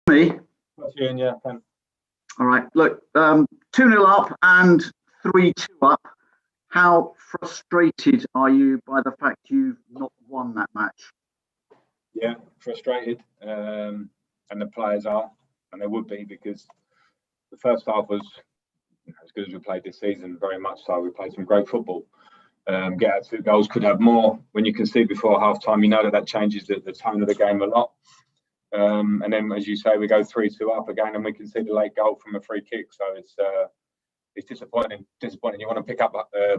Me? That's you, yeah. Thanks. All right. Look, 2-0 up and 3-2 up. How frustrated are you by the fact you've not won that match? Yeah, frustrated. And the players are, and they would be, because the first half was as good as we played this season, very much so. We played some great football. Get our 2 goals, could have more. When you concede before half time, you know that changes the tone of the game a lot. And then, as you say, we go 3-2 up again, and we concede a late goal from a free kick. So it's disappointing. You want to pick up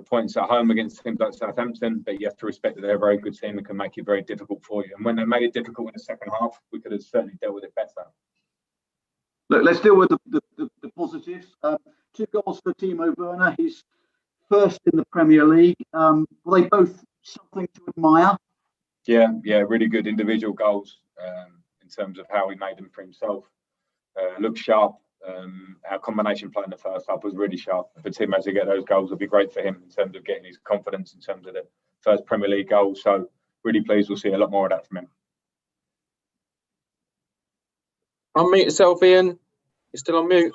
points at home against teams like Southampton, but you have to respect that they're a very good team and can make it very difficult for you. And when they made it difficult in the second half, we could have certainly dealt with it better. Look, let's deal with the positives. 2 goals for Timo Werner. He's first in the Premier League. Were they both something to admire? Yeah, really good individual goals in terms of how he made them for himself. Looked sharp. Our combination play in the first half was really sharp. For Timo to get those goals would be great for him in terms of getting his confidence in terms of the first Premier League goal. So really pleased we'll see a lot more of that from him. Unmute yourself, Ian. You're still on mute.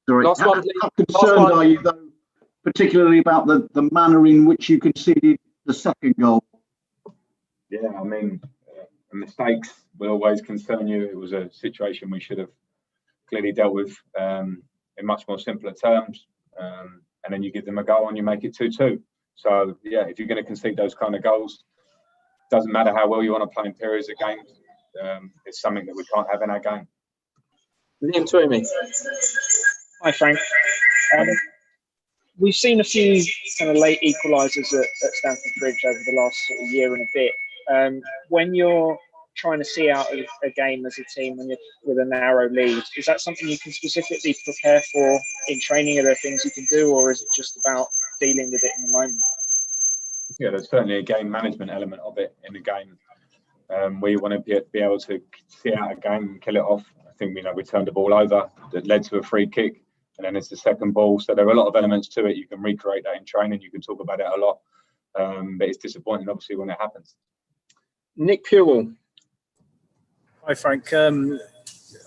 Sorry. Last one, please. How concerned are you, though, particularly about the manner in which you conceded the second goal? Yeah, I mean, mistakes will always concern you. It was a situation we should have clearly dealt with in much more simpler terms. And then you give them a goal and you make it 2-2. So, yeah, if you're going to concede those kind of goals, doesn't matter how well you want to play in periods of games, it's something that we can't have in our game. Liam Twomey. Hi, Frank. We've seen a few kind of late equalisers at Stamford Bridge over the last sort of year and a bit. When you're trying to see out a game as a team when you're with a narrow lead, is that something you can specifically prepare for in training? Are there things you can do, or is it just about dealing with it in the moment? Yeah, there's certainly a game management element of it in the game. We want to be able to see out a game and kill it off. I think we turned the ball over that led to a free kick, and then it's the second ball. So there are a lot of elements to it. You can recreate that in training. You can talk about it a lot, but it's disappointing, obviously, when it happens. Nick Pewell. Hi, Frank. I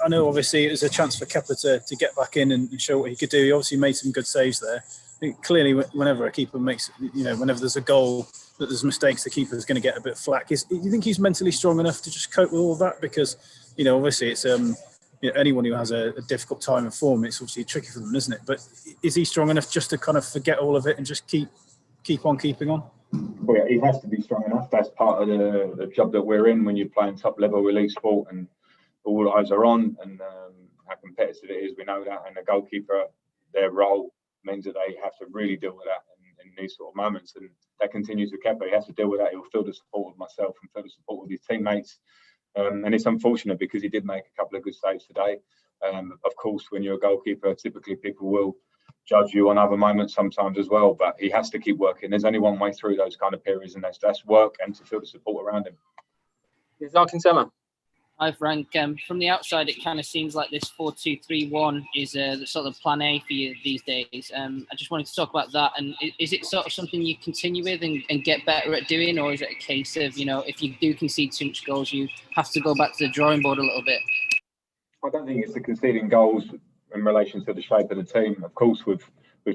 know, obviously, it was a chance for Kepa to get back in and show what he could do. He obviously made some good saves there. I think clearly, whenever a keeper makes, whenever there's a goal that there's mistakes, the keeper is going to get a bit flack. Do you think he's mentally strong enough to just cope with all of that? Because, obviously, it's anyone who has a difficult time of form, it's obviously tricky for them, isn't it? But is he strong enough just to kind of forget all of it and just keep on keeping on? Well, yeah, he has to be strong enough. That's part of the job that we're in when you're playing top level elite sport and all eyes are on, and how competitive it is. We know that, and the goalkeeper, their role means that they have to really deal with that in these sort of moments, and that continues with Kepa. He has to deal with that. He'll feel the support of myself and feel the support of his teammates, and it's unfortunate because he did make a couple of good saves today. Of course, when you're a goalkeeper, typically people will judge you on other moments sometimes as well, but he has to keep working. There's only one way through those kind of periods, and that's work and to feel the support around him. Zarkin-Tema. Hi, Frank. From the outside, it kind of seems like this 4-2-3-1 is the sort of plan A for you these days. I just wanted to talk about that. And is it sort of something you continue with and get better at doing, or is it a case of, if you do concede too much goals, you have to go back to the drawing board a little bit? I don't think it's the conceding goals in relation to the shape of the team. Of course, we've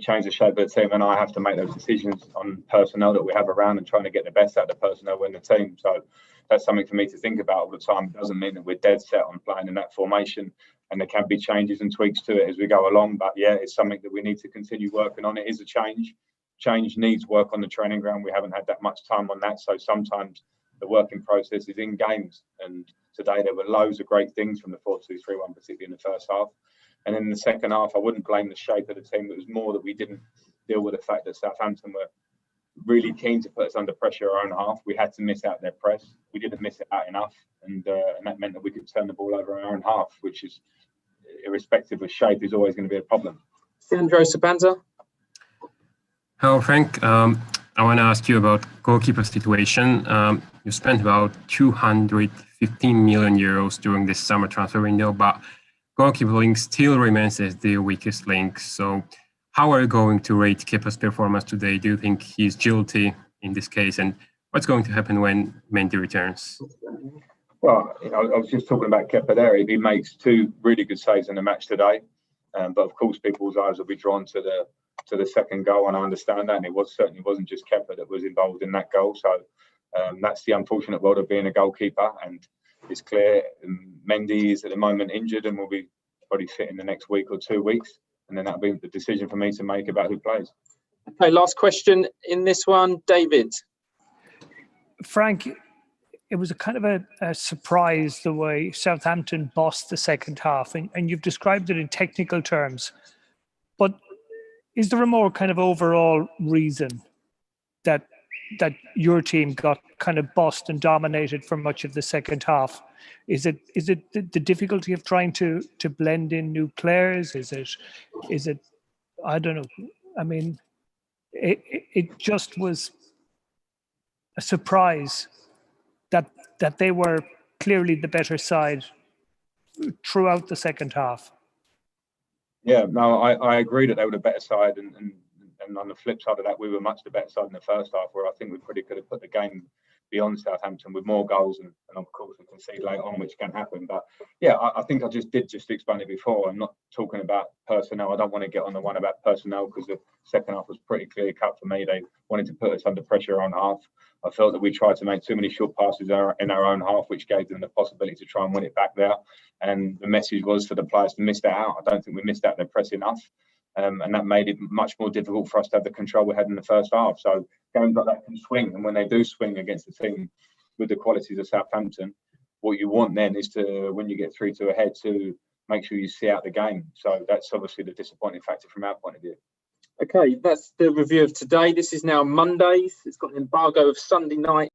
changed the shape of the team, and I have to make those decisions on personnel that we have around and trying to get the best out of the personnel in the team. So that's something for me to think about all the time. It doesn't mean that we're dead set on playing in that formation, and there can be changes and tweaks to it as we go along. But yeah, it's something that we need to continue working on. It is a change. Change needs work on the training ground. We haven't had that much time on that. So sometimes the working process is in games. And today there were loads of great things from the 4-2-3-1, particularly in the first half. And in the second half, I wouldn't blame the shape of the team. It was more that we didn't deal with the fact that Southampton were really keen to put us under pressure our own half. We had to miss out their press. We didn't miss it out enough. And that meant that we could turn the ball over our own half, which is, irrespective of shape, is always going to be a problem. Sandro Sabanza. Hello, Frank. I want to ask you about goalkeeper situation. You spent about 215 million euros during this summer transfer window, but goalkeeper link still remains as the weakest link. So how are you going to rate Kepa's performance today? Do you think he's guilty in this case? And what's going to happen when Mendy returns? Well, I was just talking about Kepa there. He makes 2 really good saves in the match today, but of course, people's eyes will be drawn to the second goal, and I understand that. And it certainly wasn't just Kepa that was involved in that goal. So that's the unfortunate world of being a goalkeeper. And it's clear Mendy is at the moment injured and will be probably fit in the next week or 2 weeks, and then that'll be the decision for me to make about who plays. Okay, last question in this one, David. Frank, it was a kind of a surprise the way Southampton bossed the second half, and you've described it in technical terms. But is there a more kind of overall reason that your team got kind of bossed and dominated for much of the second half? Is it the difficulty of trying to blend in new players? Is it I don't know. I mean, it just was a surprise that they were clearly the better side throughout the second half. Yeah, no, I agree that they were the better side, and on the flip side of that, we were much the better side in the first half, where I think we pretty could have put the game beyond Southampton with more goals, and of course we can see later on, which can happen. But yeah, I think I just explain it before. I'm not talking about personnel. I don't want to get on the one about personnel, because the second half was pretty clear cut for me. They wanted to put us under pressure on half. I felt that we tried to make too many short passes in our own half, which gave them the possibility to try and win it back there. And the message was for the players to miss that out. I don't think we missed out their press enough. And that made it much more difficult for us to have the control we had in the first half. So games like that can swing, and when they do swing against a team with the qualities of Southampton, what you want then is to, when you get 3-2 ahead, to make sure you see out the game. So that's obviously the disappointing factor from our point of view. Okay, that's the review of today. This is now Monday. It's got an embargo of Sunday night.